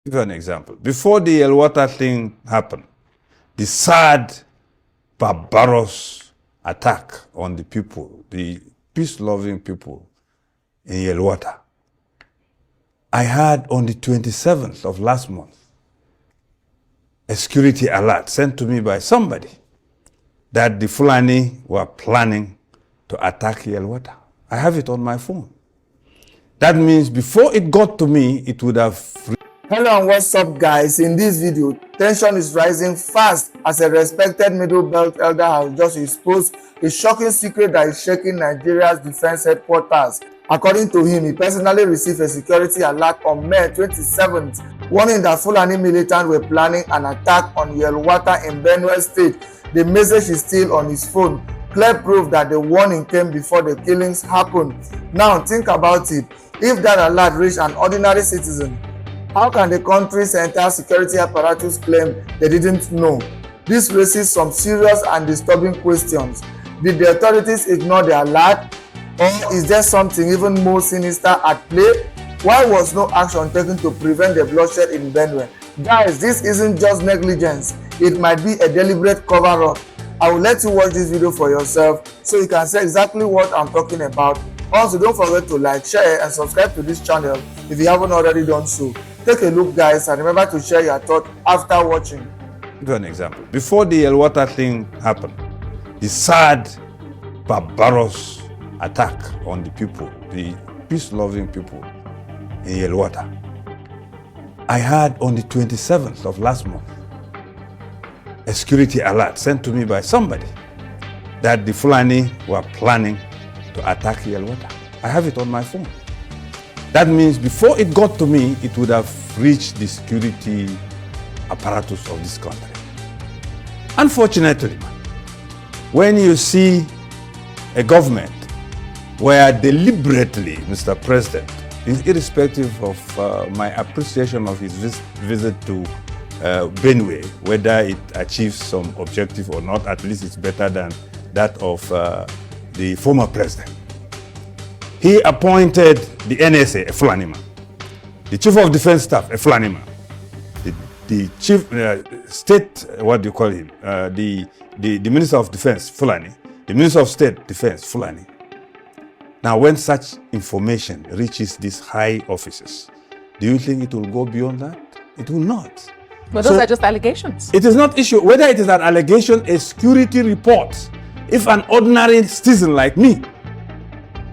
Give you an example. Before the Yelwater thing happened, the sad, barbarous attack on the people, the peace-loving people in Yelwater, I had on the 27th of last month a security alert sent to me by somebody that the Fulani were planning to attack Yelwater. I have it on my phone. That means before it got to me, it would have... Hello and what's up guys? In this video, tension is rising fast as a respected Middle Belt elder has just exposed a shocking secret that is shaking Nigeria's defense headquarters. According to him, he personally received a security alert on May 27th, warning that Fulani militants were planning an attack on Yelwater in Benue State. The message is still on his phone, clear proof that the warning came before the killings happened. Now think about it, if that alert reached an ordinary citizen, how can the country's entire security apparatus claim they didn't know? This raises some serious and disturbing questions. Did the authorities ignore the alert? Or is there something even more sinister at play? Why was no action taken to prevent the bloodshed in Benue? Guys, this isn't just negligence. It might be a deliberate cover-up. I will let you watch this video for yourself so you can see exactly what I'm talking about. Also, don't forget to like, share, and subscribe to this channel if you haven't already done so. Take a look guys and remember to share your thoughts after watching. Give you an example. Before the Yelwater thing happened, the sad, barbarous attack on the people, the peace-loving people in Yelwater, I had on the 27th of last month a security alert sent to me by somebody that the Fulani were planning to attack Yelwater. I have it on my phone. That means before it got to me, it would have reached the security apparatus of this country. Unfortunately, when you see a government where deliberately, Mr. President, irrespective of my appreciation of his visit to Benue, whether it achieves some objective or not, at least it's better than that of the former president. He appointed the NSA, a Fulani man, the Chief of Defense Staff, a Fulani man, the Chief State, what do you call him, the Minister of Defense, Fulani, the Minister of State Defense, Fulani. Now, when such information reaches these high offices, do you think it will go beyond that? It will not. But those are just allegations. It is not issue, whether it is an allegation, a security report. If an ordinary citizen like me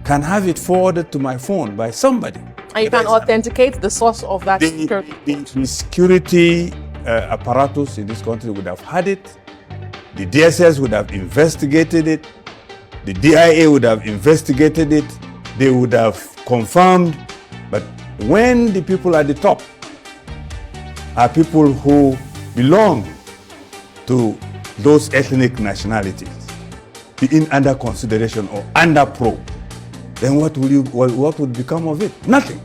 can have it forwarded to my phone by somebody. And you can authenticate the source of that security. The security apparatus in this country would have had it. The DSS would have investigated it. The DIA would have investigated it. They would have confirmed. But when the people at the top are people who belong to those ethnic nationalities, being under consideration or under probe, then what would become of it? Nothing.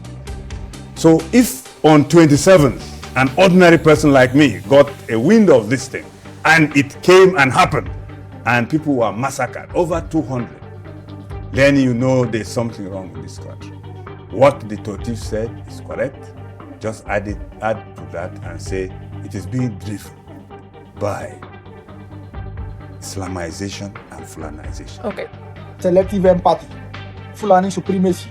So if on 27th, an ordinary person like me got a wind of this thing, and it came and happened, and people were massacred, over 200, then you know there's something wrong in this country. What the Totif said is correct. Just add to that and say it is being driven by Islamization and Fulanization. Okay. Selective empathy, Fulani supremacy,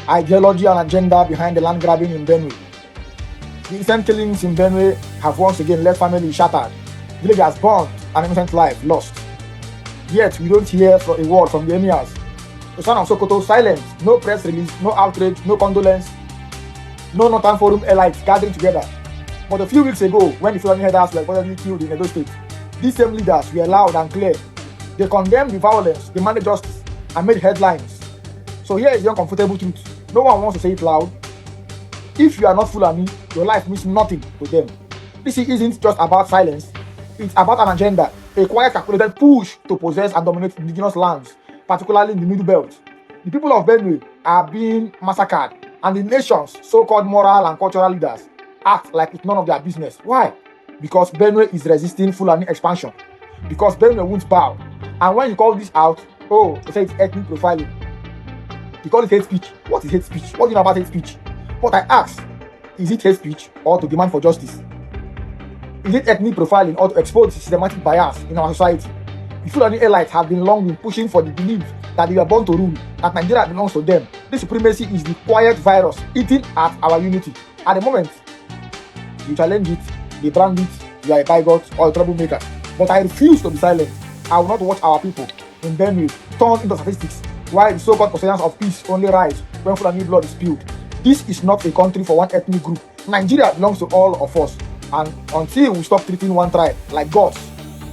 ideology and agenda behind the land grabbing in Benue. The recent killings in Benue have once again left families shattered, villagers burned, and innocent life lost. Yet we don't hear a word from the emirs. The son of Sokoto silent, no press release, no outrage, no condolence, no Northern Forum elites gathering together. But a few weeks ago, when the Fulani headers were reportedly killed in Edo State, these same leaders were loud and clear. They condemned the violence, demanded justice, and made headlines. So here is the uncomfortable truth. No one wants to say it loud. If you are not Fulani, your life means nothing to them. This isn't just about silence. It's about an agenda, a quiet calculated push to possess and dominate indigenous lands, particularly in the Middle Belt. The people of Benue are being massacred, and the nation's so-called moral and cultural leaders act like it's none of their business. Why? Because Benue is resisting Fulani expansion. Because Benue won't bow. And when you call this out, they say it's ethnic profiling. You call it hate speech. What is hate speech? What do you know about hate speech? But I ask, Is it hate speech or to demand for justice? Is it ethnic profiling or to expose systematic bias in our society? The Fulani elites have been pushing for the belief that they were born to rule, that Nigeria belongs to them. This supremacy is the quiet virus eating at our unity. At the moment, you challenge it, they brand it, you are a bigot or a troublemaker. But I refuse to be silent. I will not watch our people in Benue turn into statistics while the so-called custodians of peace only rise when Fulani blood is spilled. This is not a country for one ethnic group. Nigeria belongs to all of us. And until we stop treating one tribe like gods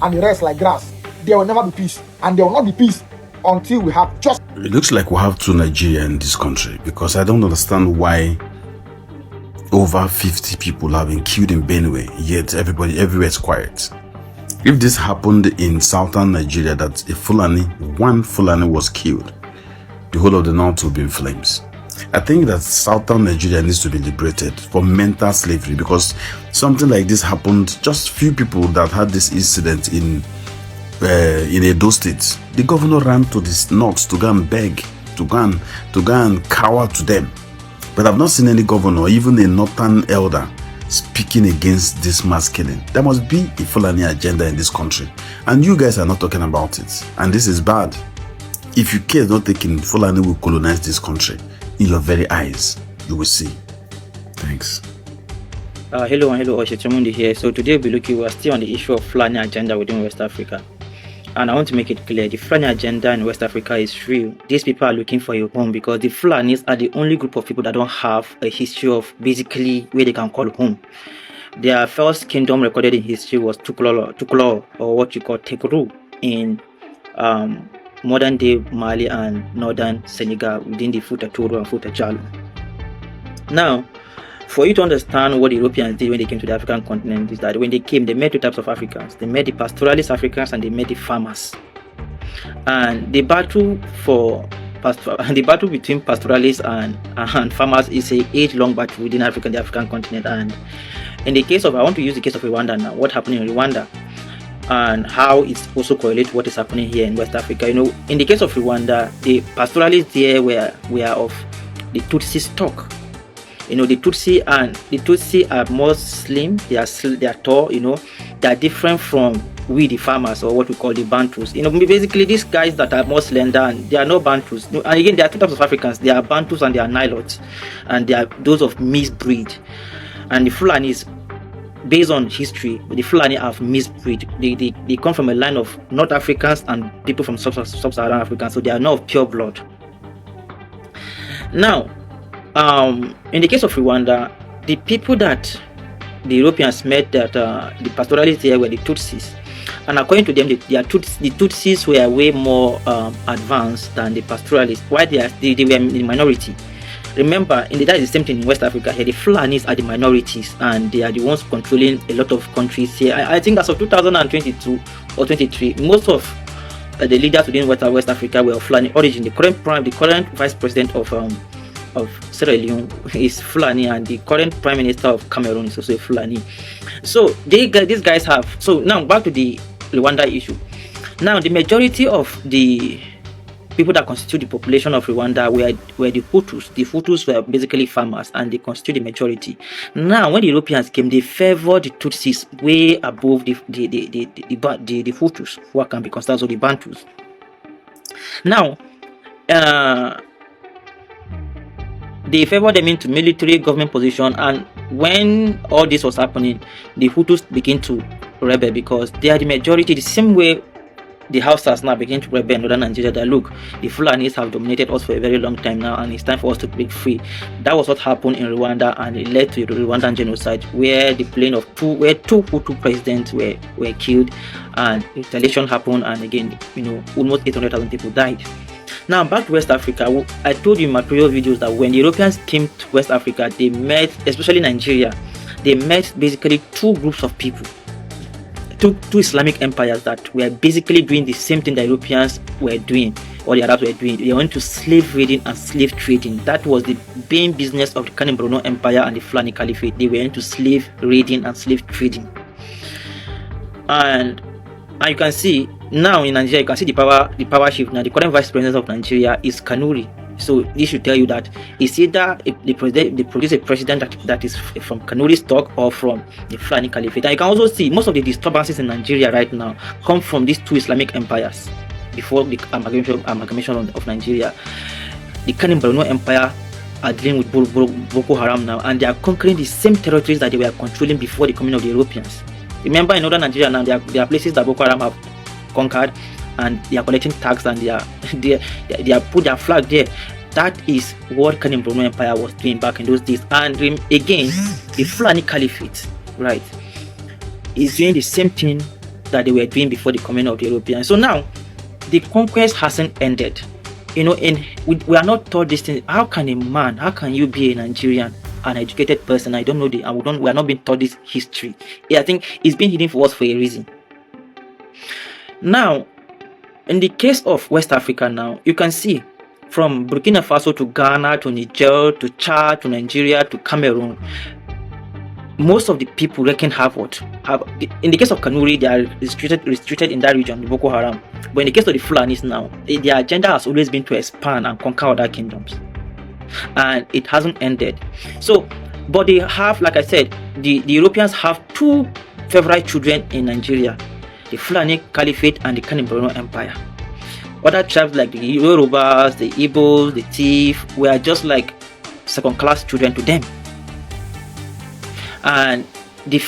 and the rest like grass, there will never be peace. And there will not be peace until we have just... It looks like we have two Nigeria in this country, because I don't understand why over 50 people have been killed in Benue, yet everywhere is quiet. If this happened in southern Nigeria, that one Fulani was killed, the whole of the north will be in flames. I think that southern Nigeria needs to be liberated from mental slavery, because something like this happened. Just few people that had this incident in Edo State, the governor ran to the north to go and beg, to go and cower to them. But I've not seen any governor, even a northern elder, speaking against this mass killing. There must be a Fulani agenda in this country, and you guys are not talking about it, and this is bad. If you care not taking, Fulani will colonize this country. In your very eyes, you will see. Thanks. Hello, Oshichimundi here. So today we're still on the issue of Fulani agenda within West Africa. And I want to make it clear, the Fulani agenda in West Africa is real. These people are looking for a home, because the Fulanis are the only group of people that don't have a history of basically where they can call home. Their first kingdom recorded in history was Tuklo, or what you call Tekru, in modern day Mali and northern Senegal, within the Fouta Toro and Fouta Jalo. Now, for you to understand what the Europeans did when they came to the African continent, is that when they came, they met two types of Africans. They met the pastoralist Africans and they met the farmers. And the battle between pastoralists and farmers is an age-long battle within the African continent. And in the case of, I want to use the case of Rwanda now, what happened in Rwanda, and how it's also correlates what is happening here in West Africa. In the case of Rwanda, the pastoralists there were of the Tutsi stock. The Tutsi are more slim, they are tall, they are different from we the farmers, or what we call the Bantus. Basically these guys that are more slender, and they are no Bantus. And again, there are two types of Africans. They are Bantus and they are Nilots, and they are those of mixed breed. And the Fulanis, based on history, the Fulani have mixed breed. They come from a line of North Africans and people from Sub-Saharan Africans, so they are not of pure blood. Now, in the case of Rwanda, the people that the Europeans met, that the pastoralists there were the Tutsis, and according to them, the Tutsis were way more advanced than the pastoralists. Why they were in the minority. Remember, that is the same thing in West Africa here. The Fulanis are the minorities, and they are the ones controlling a lot of countries here. I think as of 2022 or 23, most of the leaders within West Africa were of Fulani origin. The current vice president of Sierra Leone is Fulani, and the current prime minister of Cameroon is also a Fulani. So these guys have. So now back to the Rwanda issue. Now the majority of the people that constitute the population of Rwanda were the Hutus. The Hutus were basically farmers, and they constitute the majority. Now when the Europeans came, they favored the Tutsis way above the Hutus, who can be considered as the Bantus. Now they favored them into military government position, and when all this was happening, the Hutus began to rebel, because they are the majority. The same way the Hausas now begin to rebel in northern Nigeria, that look, the Fulanis have dominated us for a very long time now, and it's time for us to break free. That was what happened in Rwanda, and it led to the Rwandan genocide, where the two Hutu presidents were killed, and retaliation happened, and again, almost 800,000 people died. Now back to West Africa, I told you in my previous videos that when the Europeans came to West Africa, they met, especially Nigeria, they met basically two groups of people, two Islamic empires that were basically doing the same thing the Europeans were doing, or the Arabs were doing. They went to slave raiding and slave trading. That was the main business of the Kanem-Borno Empire and the Fulani Caliphate. They were into slave raiding and slave trading. And you can see now in Nigeria, you can see the power shift now. The current vice president of Nigeria is Kanuri. So this should tell you that it's either they produce a president that is from Kanuri stock or from the Fulani Caliphate. And you can also see most of the disturbances in Nigeria right now come from these two Islamic empires before the amalgamation of Nigeria. The Benue Empire are dealing with Boko Haram now, and they are conquering the same territories that they were controlling before the coming of the Europeans. Remember, in northern Nigeria now, there are places that Boko Haram have conquered, and they are collecting tax, and they are put their flag there. That is what Benue Empire was doing back in those days. And again, the Fulani Caliphate, right, is doing the same thing that they were doing before the coming of the Europeans. So now, the conquest hasn't ended. You know, we are not taught this thing. How can you be a Nigerian, an educated person? I don't know we are not being taught this history. I think it's been hidden for us for a reason. Now, in the case of West Africa now, you can see from Burkina Faso to Ghana to Niger to Chad to Nigeria to Cameroon, most of the people reckon in the case of Kanuri, they are restricted in that region, the Boko Haram. But in the case of the Fulanis now, their agenda has always been to expand and conquer other kingdoms, and it hasn't ended. So, but they have, like I said, the Europeans have two favorite children in Nigeria: the Fulani Caliphate and the Benue Empire. Other tribes like the Yorubas, the Igbos, the Tiv were just like second-class children to them. And they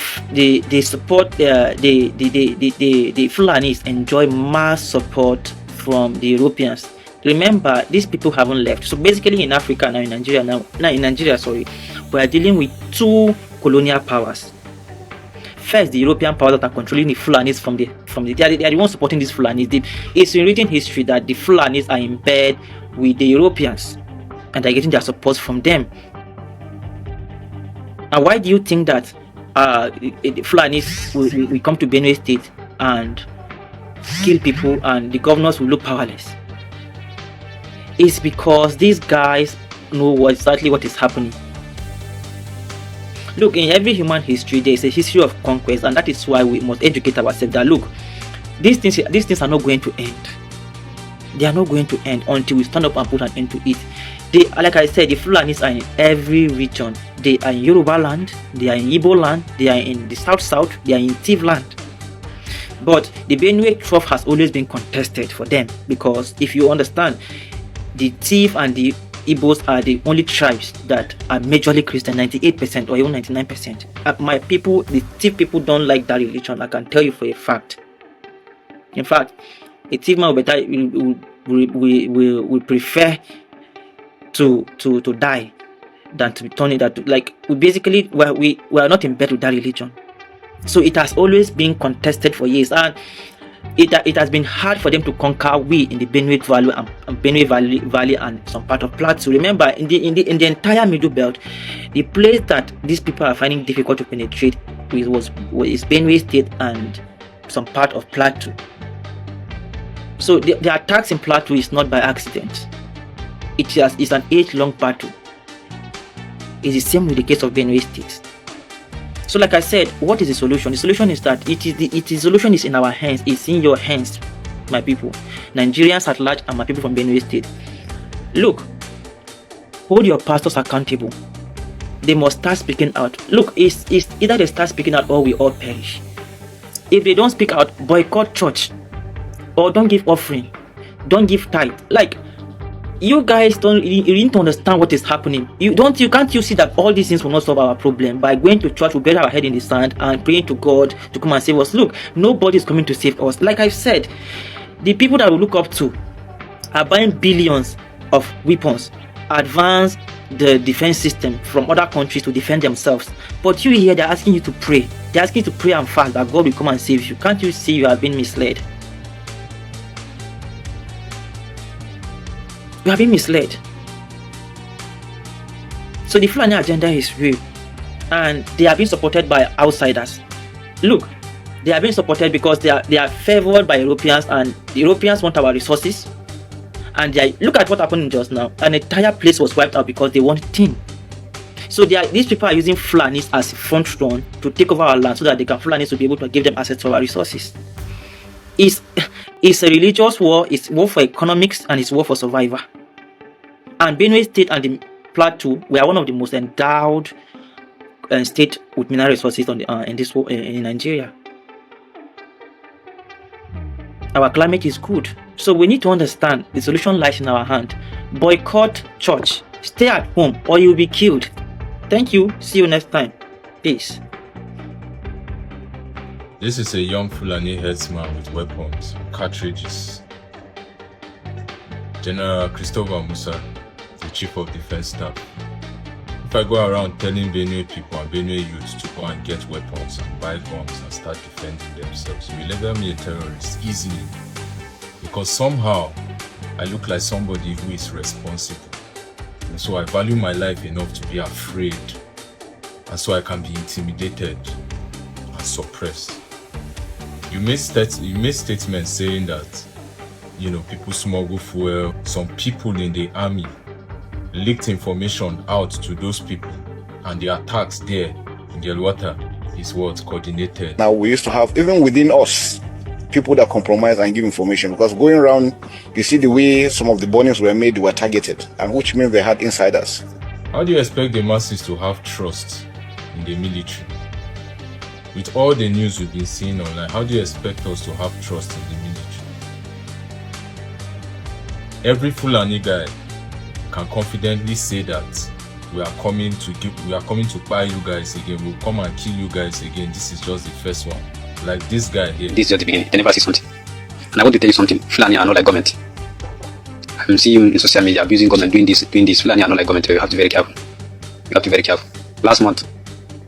support the Fulanis enjoy mass support from the Europeans. Remember, these people haven't left. So basically, in Africa now, in Nigeria, we are dealing with two colonial powers. First, the European powers that are controlling the Fulanis they are the ones supporting these Fulanis. It's in written history that the Fulanis are in bed with the Europeans, and they're getting their support from them. And why do you think that the Fulanis will come to Benue State and kill people and the governors will look powerless? It's because these guys know exactly what is happening. Look, in every human history, there is a history of conquest, and that is why we must educate ourselves that, look, these things are not going to end. They are not going to end until we stand up and put an end to it. Like I said, the Fulanis are in every region. They are in Yoruba land, they are in Igbo land, they are in the south, they are in Tiv land. But the Benue trough has always been contested for them, because if you understand, the Tiv and the Igbos are the only tribes that are majorly Christian, 98% or even 99%. My people, the Tiv people, don't like that religion. I can tell you for a fact. In fact, a Tiv man will prefer to die than to be turned into, like, we are not in bed with that religion. So it has always been contested for years, and it has been hard for them to conquer we in the Benue Valley and some part of Plateau. Remember, in the entire Middle Belt, the place that these people are finding difficult to penetrate is Benue State and some part of Plateau. So the attacks in Plateau is not by accident. It's an age-long battle. It's the same with the case of Benue State. So, like I said, what is the solution? The solution is that the solution is in our hands. It's in your hands, my people, Nigerians at large, and my people from Benue State. Look, hold your pastors accountable. They must start speaking out. Look, it's either they start speaking out or we all perish. If they don't speak out, boycott church, or don't give offering, don't give tithe. Like, you guys you need to understand what is happening. Can't you see that all these things will not solve our problem? By going to church, we bury our head in the sand and praying to God to come and save us. Look, nobody is coming to save us. Like I've said, the people that we look up to are buying billions of weapons, advance the defense system from other countries to defend themselves. But you here, they're asking you to pray. They're asking you to pray and fast that God will come and save you. Can't you see you have been misled? You have been misled. So the Fulani agenda is real, and they are being supported by outsiders. Look, they are being supported because they are favored by Europeans, and the Europeans want our resources. And look at what happened just now. An entire place was wiped out because they want tin. So these people are using Fulanis as front run to take over our land so that Fulanis will be able to give them access to our resources. It's a religious war, it's war for economics, and it's war for survival. And Benue State and the Plateau were one of the most endowed state with mineral resources in Nigeria. Our climate is good, so we need to understand the solution lies in our hand. Boycott church, stay at home, or you'll be killed. Thank you. See you next time. Peace. This is a young Fulani herdsman with weapons, cartridges. General Christopher Musa, the Chief of Defense Staff. If I go around telling Benue people and Benue youths to go and get weapons and buy guns and start defending themselves, you label me a terrorist easily. Because somehow, I look like somebody who is responsible. And so I value my life enough to be afraid. And so I can be intimidated and suppressed. You made statements saying that, people smuggle fuel. Some people in the army leaked information out to those people, and the attacks there in Gelwata is what coordinated. Now we used to have, even within us, people that compromise and give information, because going around, you see the way some of the burnings were made, were targeted, and which means they had insiders. How do you expect the masses to have trust in the military? With all the news we've been seeing online, how do you expect us to have trust in the military? Every Fulani guy can confidently say that we are coming to buy you guys again, we'll come and kill you guys again. This is just the first one. Like this guy here. This is just the beginning. They never see something. And I want to tell you something. Fulani are not like government. I'm seeing in social media abusing government, doing this. Fulani are not like government. You have to be very careful. You have to be very careful. Last month,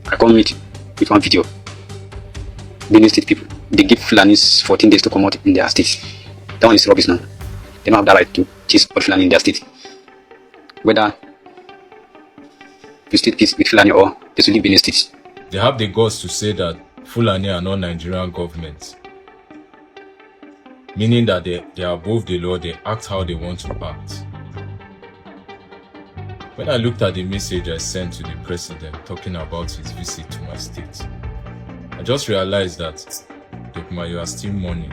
I come meet with one video. Benue State people, they give Fulanis 14 days to come out in their state. That one is rubbish now. They don't have the right to chase all Fulani in their state. Whether you state peace with Fulani or they should leave Benue State. They have the guts to say that Fulani are not Nigerian government. Meaning that they are above the law, they act how they want to act. When I looked at the message I sent to the president talking about his visit to my state, I just realized that, Dokuma, you are still mourning.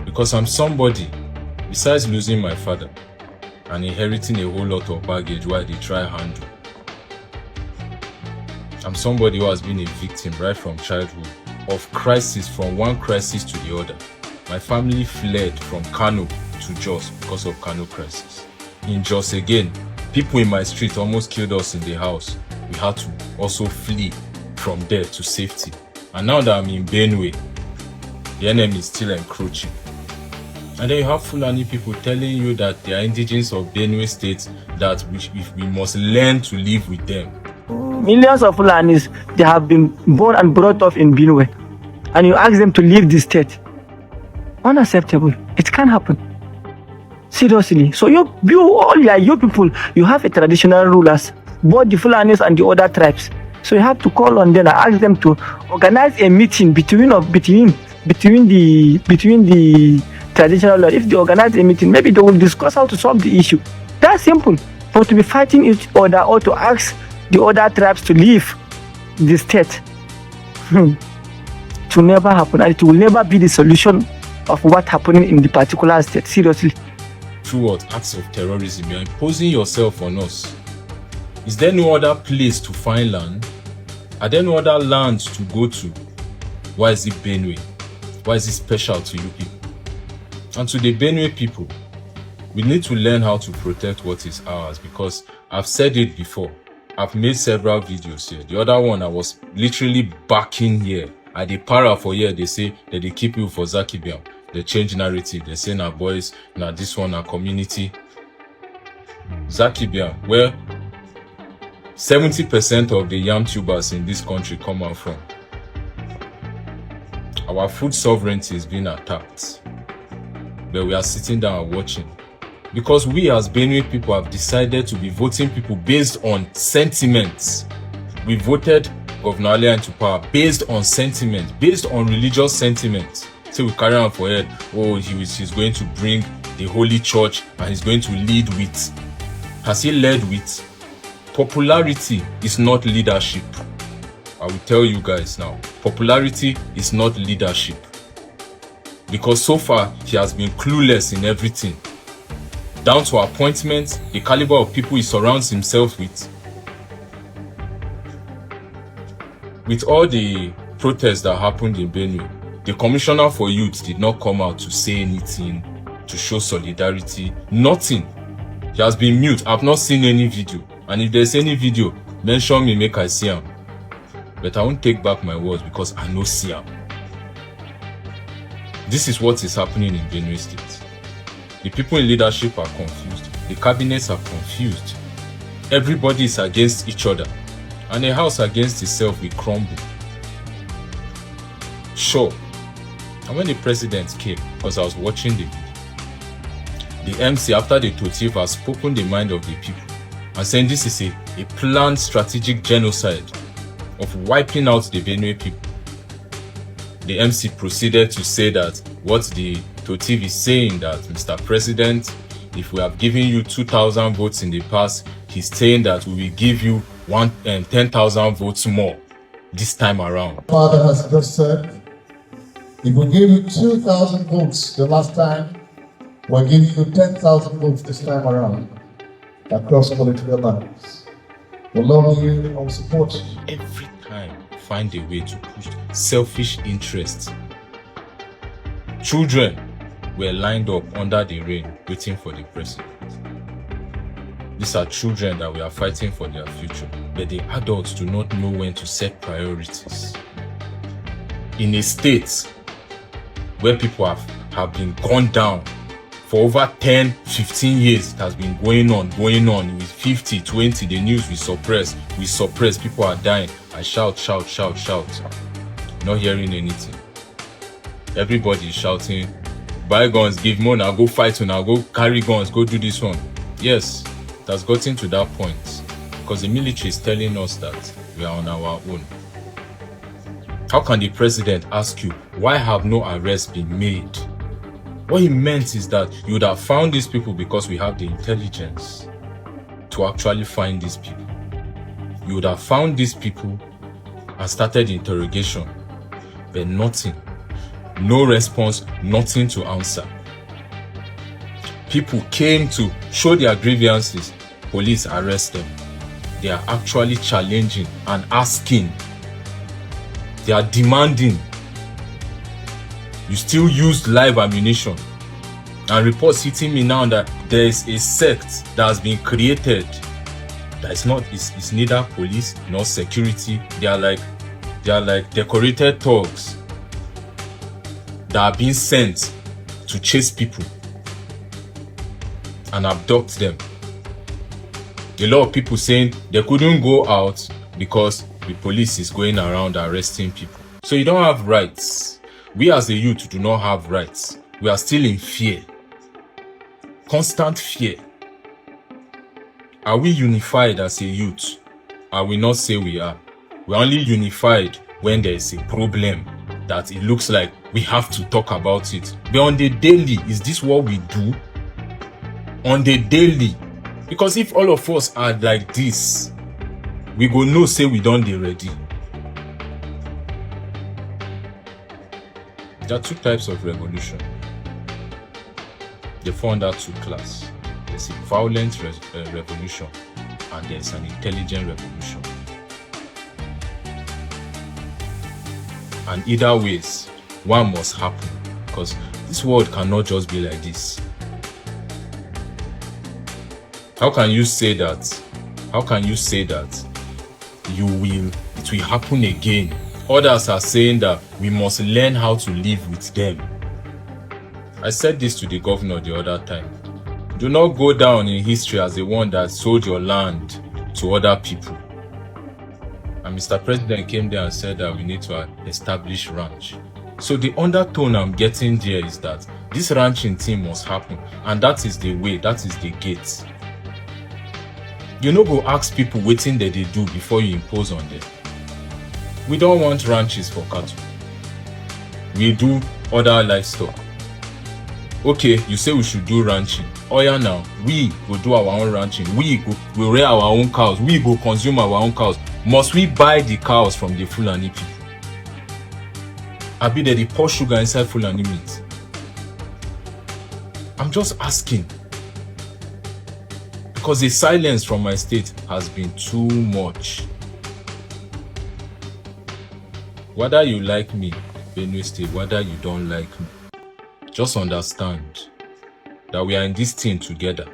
Because I'm somebody, besides losing my father and inheriting a whole lot of baggage while they try handle, I'm somebody who has been a victim right from childhood of crisis, from one crisis to the other. My family fled from Kano to Jos because of Kano crisis. In Jos again, people in my street almost killed us in the house. We had to also flee from there to safety. And now that I'm in Benue, the enemy is still encroaching. And then you have Fulani people telling you that they are indigenous of Benue State, that we must learn to live with them. Millions of Fulanis, they have been born and brought up in Benue, and you ask them to leave the state. Unacceptable. It can't happen. Seriously. So you people, you have a traditional rulers, both the Fulanis and the other tribes. So you have to call on them and ask them to organize a meeting between the traditional law. If they organize a meeting, maybe they will discuss how to solve the issue. That's simple. But to be fighting each other or to ask the other tribes to leave the state, it will never happen, and it will never be the solution of what's happening in the particular state. Seriously. Through what? Acts of terrorism. You're imposing yourself on us. Is there no other place to find land? Are there no other lands to go to? Why is it Benue? Why is it special to you people? And to the Benue people, we need to learn how to protect what is ours, because I've said it before. I've made several videos here. The other one, I was literally backing here. At the para for here, they say that they keep you for Zakibiam. They change narrative. They say, now boys, now this one, our community. Zakibiam, where 70% of the yam tubers in this country come out from. Our food sovereignty is being attacked. But we are sitting down and watching. Because we as Benue people have decided to be voting people based on sentiments. We voted Governor Ali into power based on sentiment, based on religious sentiments. So we carry on for head, he's going to bring the Holy Church and he's going to lead with. Has he led with? Popularity is not leadership. I will tell you guys now, popularity is not leadership. Because so far, he has been clueless in everything. down to appointments, the caliber of people he surrounds himself with. With all the protests that happened in Benue, the Commissioner for Youth did not come out to say anything, to show solidarity, nothing. He has been mute. I've not seen any video. And if there's any video, mention me, make I see him. But I won't take back my words because I know see him. This is what is happening in Benue State. The people in leadership are confused. The cabinets are confused. Everybody is against each other. And a house against itself will crumble. Sure. And when the president came, because I was watching the video, the MC after the Totif has spoken the mind of the people and saying this is a planned strategic genocide of wiping out the Benue people. The MC proceeded to say that what the Totif is saying, that Mr. President, if we have given you 2,000 votes in the past, he's saying that we will give you 10,000 votes more this time around. Father has just said, if we gave you 2,000 votes the last time, we're giving you 10,000 votes this time around across political lines. We love you and we support you. Every time, find a way to push selfish interests. Children were lined up under the rain waiting for the president. These are children that we are fighting for their future, but the adults do not know when to set priorities. In a state where people have been gone down for over 10, 15 years, it has been going on with 50, 20, the news we suppress, people are dying. I shout. Not hearing anything. Everybody is shouting, buy guns, give more, now go fight, now go carry guns, go do this one. Yes, it has gotten to that point because the military is telling us that we are on our own. How can the president ask you, why have no arrests been made? What he meant is that you would have found these people because we have the intelligence to actually find these people. You would have found these people and started interrogation, but nothing. No response, nothing to answer. People came to show their grievances. Police arrest them. They are actually challenging and asking. They are demanding. You still use live ammunition. And reports hitting me now that there is a sect that has been created that it's neither police nor security. They are like decorated thugs that are being sent to chase people and abduct them. A lot of people saying they couldn't go out because the police is going around arresting people. So you don't have rights. We as a youth do not have rights. We are still in fear. Constant fear. Are we unified as a youth? I will not say we are. We're only unified when there is a problem that it looks like we have to talk about it. But on the daily, is this what we do? On the daily. Because if all of us are like this, we go know say we don't dey ready. There are two types of revolution. They fall under two classes. There's a violent revolution and there's an intelligent revolution. And either ways, one must happen because this world cannot just be like this. How can you say that? How can you say that it will happen again? Others are saying that we must learn how to live with them. I said this to the governor the other time. Do not go down in history as the one that sold your land to other people. And Mr. President came there and said that we need to establish ranch. So the undertone I'm getting there is that this ranching thing must happen. And that is the way, that is the gate. You no go ask people wetin they do before you impose on them. We don't want ranches for cattle. We do other livestock. Okay, you say we should do ranching. Oh yeah, now we go do our own ranching. We rear our own cows. We go consume our own cows. Must we buy the cows from the Fulani people? Abi they pour sugar inside Fulani meat? I'm just asking. because the silence from my state has been too much. Whether you like me, Benue State, whether you don't like me, just understand that we are in this thing together,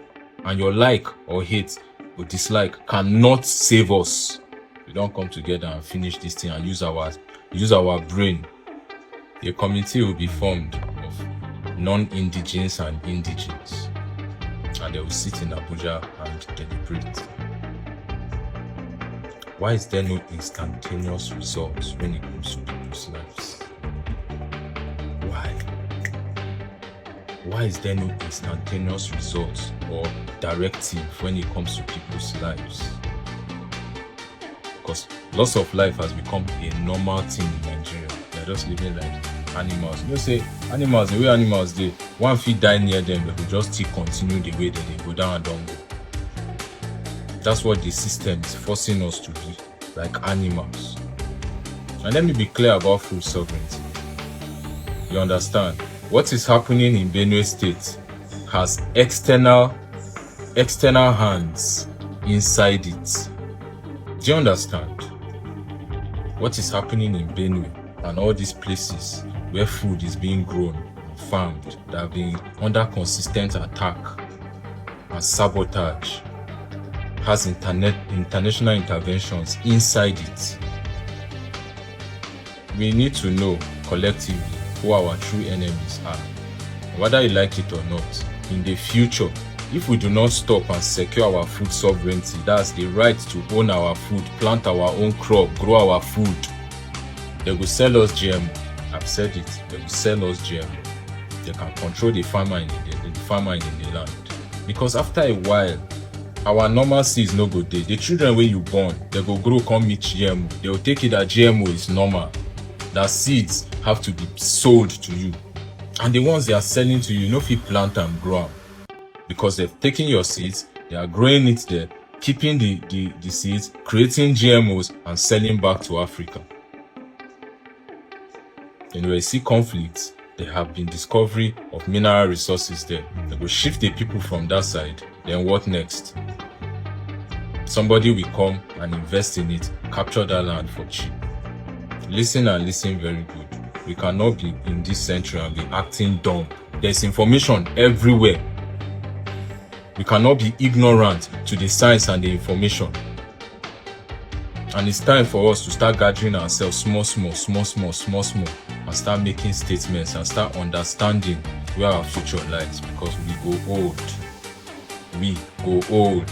and your like or hate or dislike cannot save us. We don't come together and finish this thing and use our brain. A committee will be formed of non-indigenous and indigenous, and they will sit in Abuja and deliberate. Why is there no instantaneous results when it comes to people's lives? Why? Why is there no instantaneous results or directive when it comes to people's lives? Because loss of life has become a normal thing in Nigeria. They're just living like animals. You know, say animals, the way animals they one feet die near them, they will just still continue the way that they go down and don't go. That's what the system is forcing us to be, like animals. And let me be clear about food sovereignty. You understand? What is happening in Benue State has external hands inside it. Do you understand? What is happening in Benue and all these places where food is being grown and farmed that have been under consistent attack and sabotage has international interventions inside it. We need to know collectively who our true enemies are. Whether you like it or not, in the future, if we do not stop and secure our food sovereignty, that's the right to own our food, plant our own crop, grow our food, they will sell us GMO. I've said it, they will sell us GMO. They can control the farmer in the land. Because after a while, our normal seeds no go dey. The children wey you born, they go grow come meet GMO. They will take it that GMO is normal. That seeds have to be sold to you. And the ones they are selling to you, no fit plant and grow them. Because they've taken your seeds, they are growing it there, keeping the seeds, creating GMOs and selling back to Africa. And when you see conflicts, there have been discovery of mineral resources there. They will shift the people from that side. Then what next? Somebody will come and invest in it, capture that land for cheap. Listen and listen very good. We cannot be in this century and be acting dumb. There's information everywhere. We cannot be ignorant to the science and the information. And it's time for us to start gathering ourselves small, and start making statements and start understanding where our future lies, because we go old. We go old.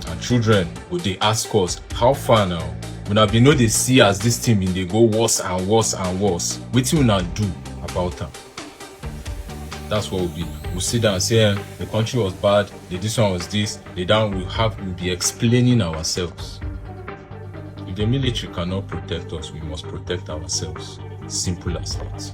And children, would they ask us, how far now? When we know they see as this thing they go worse and worse and worse. What will not do about them? That's what we'll be. We'll sit down and say, the country was bad, this one was this, we'll be explaining ourselves. If the military cannot protect us, we must protect ourselves. Simple as that.